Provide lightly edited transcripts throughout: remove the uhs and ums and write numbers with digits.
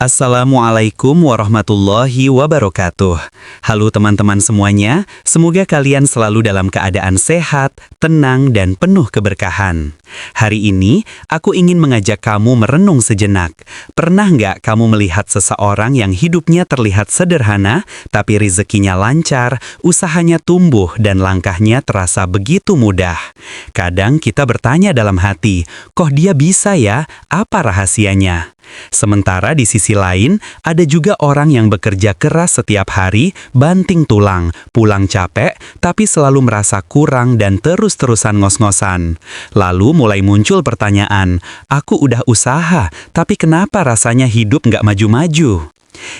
Assalamualaikum warahmatullahi wabarakatuh. Halo teman-teman semuanya, semoga kalian selalu dalam keadaan sehat, tenang, dan penuh keberkahan. Hari ini, aku ingin mengajak kamu merenung sejenak. Pernah nggak kamu melihat seseorang yang hidupnya terlihat sederhana, tapi rezekinya lancar, usahanya tumbuh, dan langkahnya terasa begitu mudah? Kadang kita bertanya dalam hati, kok dia bisa ya? Apa rahasianya? Sementara di sisi lain, ada juga orang yang bekerja keras setiap hari, banting tulang, pulang capek, tapi selalu merasa kurang dan terus-terusan ngos-ngosan. Lalu mulai muncul pertanyaan, aku udah usaha, tapi kenapa rasanya hidup nggak maju-maju?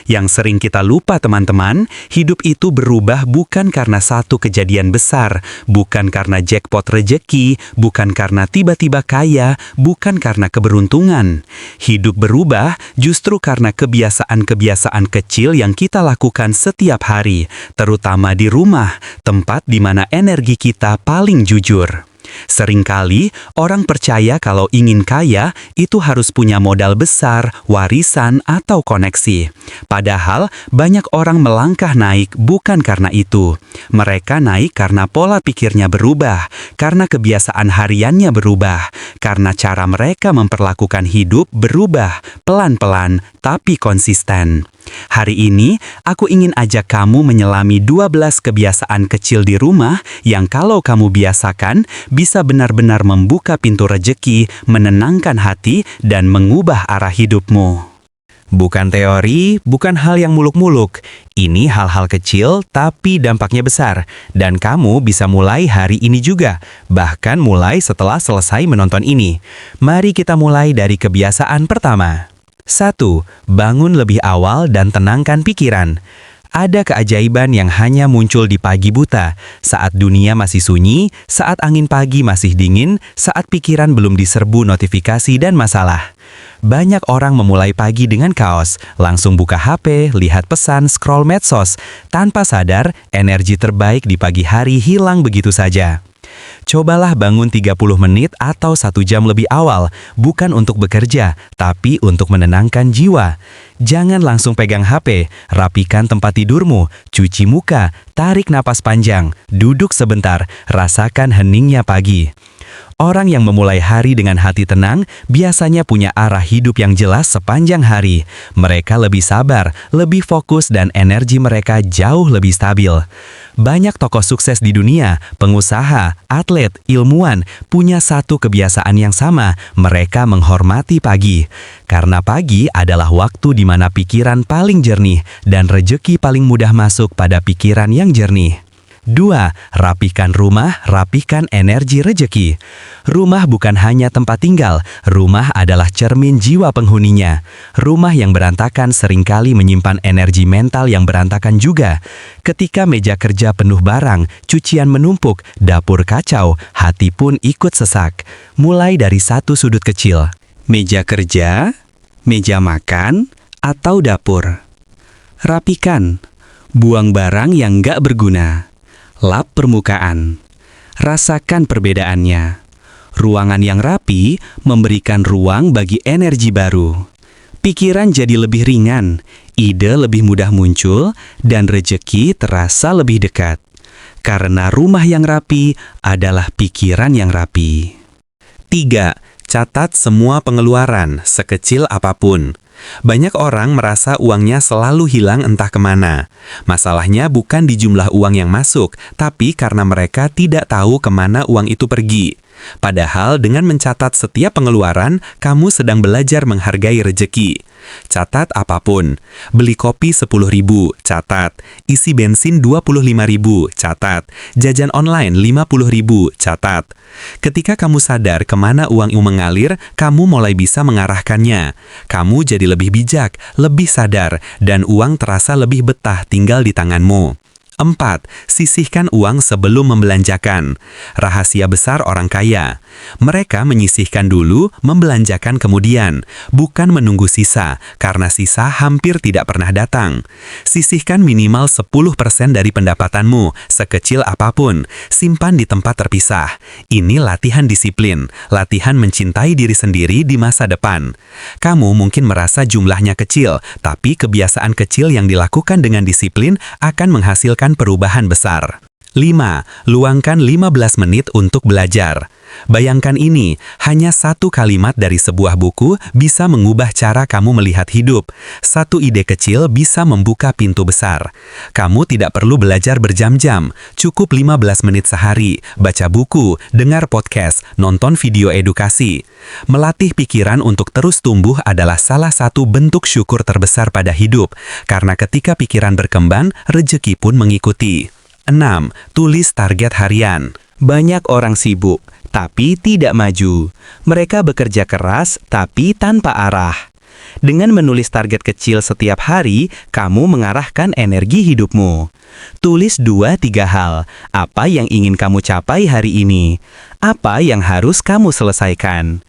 Yang sering kita lupa teman-teman, hidup itu berubah bukan karena satu kejadian besar, bukan karena jackpot rejeki, bukan karena tiba-tiba kaya, bukan karena keberuntungan. Hidup berubah justru karena kebiasaan-kebiasaan kecil yang kita lakukan setiap hari, terutama di rumah, tempat di mana energi kita paling jujur. Seringkali orang percaya kalau ingin kaya itu harus punya modal besar, warisan, atau koneksi. Padahal banyak orang melangkah naik bukan karena itu. Mereka naik karena pola pikirnya berubah, karena kebiasaan hariannya berubah, karena cara mereka memperlakukan hidup berubah, pelan-pelan tapi konsisten. Hari ini, aku ingin ajak kamu menyelami 12 kebiasaan kecil di rumah yang kalau kamu biasakan, bisa benar-benar membuka pintu rejeki, menenangkan hati, dan mengubah arah hidupmu. Bukan teori, bukan hal yang muluk-muluk. Ini hal-hal kecil tapi dampaknya besar. Dan kamu bisa mulai hari ini juga, bahkan mulai setelah selesai menonton ini. Mari kita mulai dari kebiasaan pertama. 1. Bangun lebih awal dan tenangkan pikiran. Ada keajaiban yang hanya muncul di pagi buta, saat dunia masih sunyi, saat angin pagi masih dingin, saat pikiran belum diserbu notifikasi dan masalah. Banyak orang memulai pagi dengan kaos, langsung buka HP, lihat pesan, scroll medsos. Tanpa sadar, energi terbaik di pagi hari hilang begitu saja. Cobalah bangun 30 menit atau 1 jam lebih awal, bukan untuk bekerja, tapi untuk menenangkan jiwa. Jangan langsung pegang HP, rapikan tempat tidurmu, cuci muka, tarik napas panjang, duduk sebentar, rasakan heningnya pagi. Orang yang memulai hari dengan hati tenang biasanya punya arah hidup yang jelas sepanjang hari. Mereka lebih sabar, lebih fokus, dan energi mereka jauh lebih stabil. Banyak tokoh sukses di dunia, pengusaha, atlet, ilmuwan, punya satu kebiasaan yang sama, mereka menghormati pagi. Karena pagi adalah waktu di mana pikiran paling jernih dan rejeki paling mudah masuk pada pikiran yang jernih. 2. Rapikan rumah, rapikan energi rejeki. Rumah bukan hanya tempat tinggal, rumah adalah cermin jiwa penghuninya. Rumah yang berantakan seringkali menyimpan energi mental yang berantakan juga. Ketika meja kerja penuh barang, cucian menumpuk, dapur kacau, hati pun ikut sesak. Mulai dari satu sudut kecil. Meja kerja, meja makan, atau dapur. Rapikan. Buang barang yang nggak berguna. Lap permukaan. Rasakan perbedaannya. Ruangan yang rapi memberikan ruang bagi energi baru. Pikiran jadi lebih ringan, ide lebih mudah muncul, dan rejeki terasa lebih dekat. Karena rumah yang rapi adalah pikiran yang rapi. 3. Catat semua pengeluaran, sekecil apapun. Banyak orang merasa uangnya selalu hilang entah kemana. Masalahnya bukan di jumlah uang yang masuk, tapi karena mereka tidak tahu kemana uang itu pergi. Padahal dengan mencatat setiap pengeluaran, kamu sedang belajar menghargai rejeki. Catat apapun. Beli kopi 10.000, catat. Isi bensin 25.000, catat. Jajan online 50.000, catat. Ketika kamu sadar kemana uang itu mengalir, kamu mulai bisa mengarahkannya. Kamu jadi lebih bijak, lebih sadar, dan uang terasa lebih betah tinggal di tanganmu. 4. Sisihkan uang sebelum membelanjakan. Rahasia besar orang kaya. Mereka menyisihkan dulu, membelanjakan kemudian, bukan menunggu sisa, karena sisa hampir tidak pernah datang. Sisihkan minimal 10% dari pendapatanmu, sekecil apapun. Simpan di tempat terpisah. Ini latihan disiplin, latihan mencintai diri sendiri di masa depan. Kamu mungkin merasa jumlahnya kecil, tapi kebiasaan kecil yang dilakukan dengan disiplin akan menghasilkan perubahan besar. 5. Luangkan 15 menit untuk belajar. Bayangkan ini, hanya satu kalimat dari sebuah buku bisa mengubah cara kamu melihat hidup. Satu ide kecil bisa membuka pintu besar. Kamu tidak perlu belajar berjam-jam, cukup 15 menit sehari, baca buku, dengar podcast, nonton video edukasi. Melatih pikiran untuk terus tumbuh adalah salah satu bentuk syukur terbesar pada hidup, karena ketika pikiran berkembang, rezeki pun mengikuti. 6. Tulis target harian. Banyak orang sibuk, tapi tidak maju. Mereka bekerja keras, tapi tanpa arah. Dengan menulis target kecil setiap hari, kamu mengarahkan energi hidupmu. Tulis 2-3 hal. Apa yang ingin kamu capai hari ini? Apa yang harus kamu selesaikan?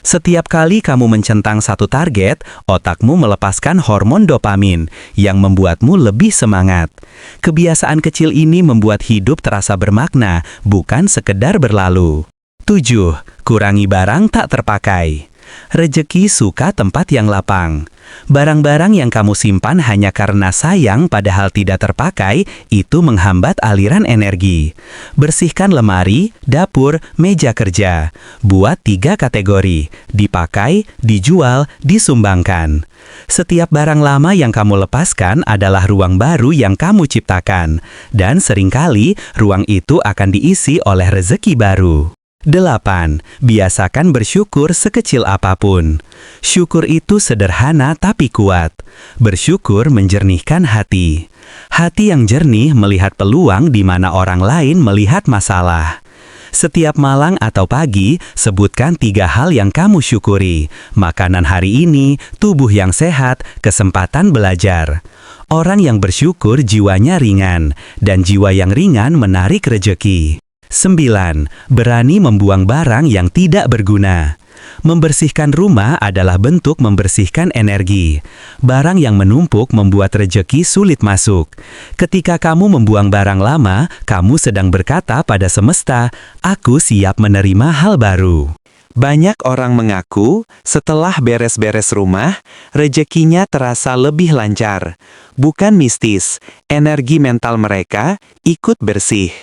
Setiap kali kamu mencentang satu target, otakmu melepaskan hormon dopamin yang membuatmu lebih semangat. Kebiasaan kecil ini membuat hidup terasa bermakna, bukan sekedar berlalu. 7. Kurangi barang tak terpakai. Rezeki suka tempat yang lapang. Barang-barang yang kamu simpan hanya karena sayang padahal tidak terpakai, itu menghambat aliran energi. Bersihkan lemari, dapur, meja kerja. Buat 3 kategori: dipakai, dijual, disumbangkan. Setiap barang lama yang kamu lepaskan adalah ruang baru yang kamu ciptakan. Dan seringkali, ruang itu akan diisi oleh rezeki baru. 8. Biasakan bersyukur sekecil apapun. Syukur itu sederhana tapi kuat. Bersyukur menjernihkan hati. Hati yang jernih melihat peluang di mana orang lain melihat masalah. Setiap malam atau pagi, sebutkan 3 hal yang kamu syukuri. Makanan hari ini, tubuh yang sehat, kesempatan belajar. Orang yang bersyukur jiwanya ringan, dan jiwa yang ringan menarik rezeki. 9. Berani membuang barang yang tidak berguna. Membersihkan rumah adalah bentuk membersihkan energi. Barang yang menumpuk membuat rezeki sulit masuk. Ketika kamu membuang barang lama, kamu sedang berkata pada semesta, "Aku siap menerima hal baru." Banyak orang mengaku, setelah beres-beres rumah, rezekinya terasa lebih lancar. Bukan mistis, energi mental mereka ikut bersih.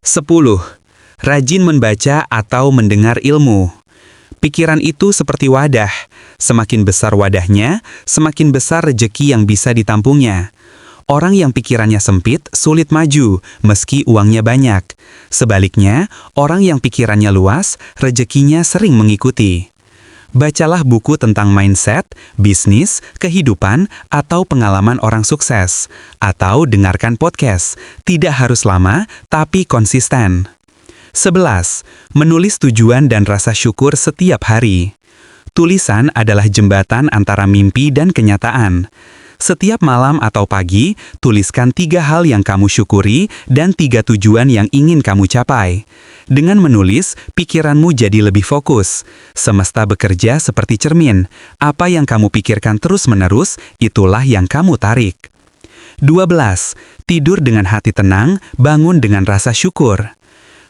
10. Rajin membaca atau mendengar ilmu. Pikiran itu seperti wadah. Semakin besar wadahnya, semakin besar rezeki yang bisa ditampungnya. Orang yang pikirannya sempit sulit maju, meski uangnya banyak. Sebaliknya, orang yang pikirannya luas, rezekinya sering mengikuti. Bacalah buku tentang mindset, bisnis, kehidupan, atau pengalaman orang sukses. Atau dengarkan podcast. Tidak harus lama, tapi konsisten. 11. Menulis tujuan dan rasa syukur setiap hari. Tulisan adalah jembatan antara mimpi dan kenyataan. Setiap malam atau pagi, tuliskan 3 hal yang kamu syukuri dan 3 tujuan yang ingin kamu capai. Dengan menulis, pikiranmu jadi lebih fokus. Semesta bekerja seperti cermin. Apa yang kamu pikirkan terus-menerus, itulah yang kamu tarik. 12. Tidur dengan hati tenang, bangun dengan rasa syukur.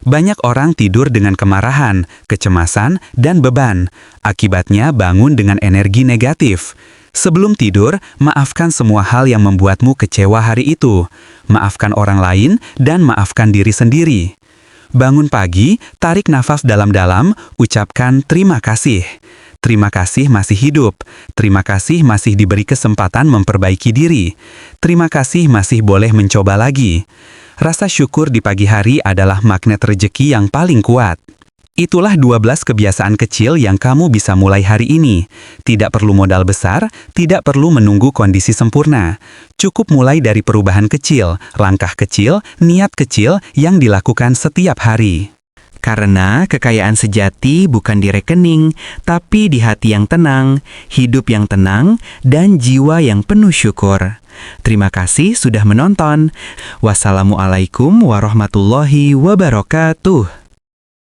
Banyak orang tidur dengan kemarahan, kecemasan, dan beban. Akibatnya bangun dengan energi negatif. Sebelum tidur, maafkan semua hal yang membuatmu kecewa hari itu. Maafkan orang lain dan maafkan diri sendiri. Bangun pagi, tarik nafas dalam-dalam, ucapkan terima kasih. Terima kasih masih hidup. Terima kasih masih diberi kesempatan memperbaiki diri. Terima kasih masih boleh mencoba lagi. Rasa syukur di pagi hari adalah magnet rezeki yang paling kuat. Itulah 12 kebiasaan kecil yang kamu bisa mulai hari ini. Tidak perlu modal besar, tidak perlu menunggu kondisi sempurna. Cukup mulai dari perubahan kecil, langkah kecil, niat kecil yang dilakukan setiap hari. Karena kekayaan sejati bukan di rekening, tapi di hati yang tenang, hidup yang tenang, dan jiwa yang penuh syukur. Terima kasih sudah menonton. Wassalamualaikum warahmatullahi wabarakatuh.